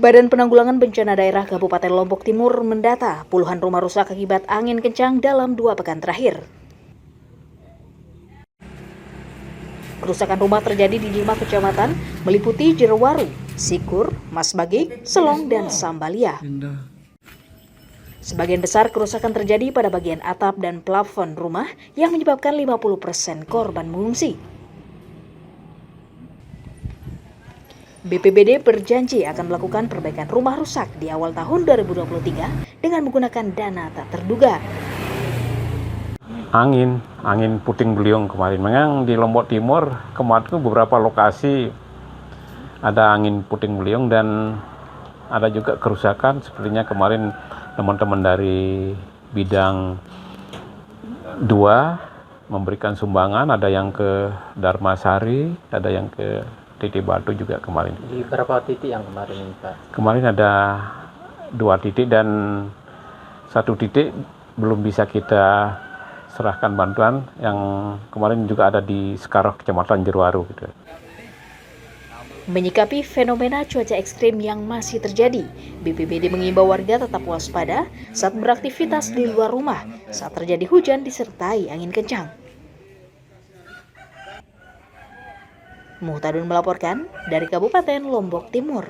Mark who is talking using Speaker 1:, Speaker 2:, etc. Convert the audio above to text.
Speaker 1: Badan Penanggulangan Bencana Daerah Kabupaten Lombok Timur mendata puluhan rumah rusak akibat angin kencang dalam 2 pekan terakhir. Kerusakan rumah terjadi di 5 kecamatan meliputi Jerewaru, Sikur, Masbagik, Selong, dan Sambalia. Sebagian besar kerusakan terjadi pada bagian atap dan plafon rumah yang menyebabkan 50% korban mengungsi. BPBD berjanji akan melakukan perbaikan rumah rusak di awal tahun 2023 dengan menggunakan dana tak terduga.
Speaker 2: Angin puting beliung kemarin. Memang di Lombok Timur kemarin beberapa lokasi ada angin puting beliung dan ada juga kerusakan. Sepertinya kemarin teman-teman dari bidang 2 memberikan sumbangan, ada yang ke Dharmasari, ada yang ke Titik Batu juga kemarin.
Speaker 3: Di berapa titik yang kemarin, Pak?
Speaker 2: Kemarin ada 2 titik dan 1 titik belum bisa kita serahkan bantuan, yang kemarin juga ada di Sekarok, Kecamatan Jerewaru gitu.
Speaker 1: Menyikapi fenomena cuaca ekstrim yang masih terjadi, BPBD mengimbau warga tetap waspada saat beraktivitas di luar rumah saat terjadi hujan disertai angin kencang. Muhtadun melaporkan dari Kabupaten Lombok Timur.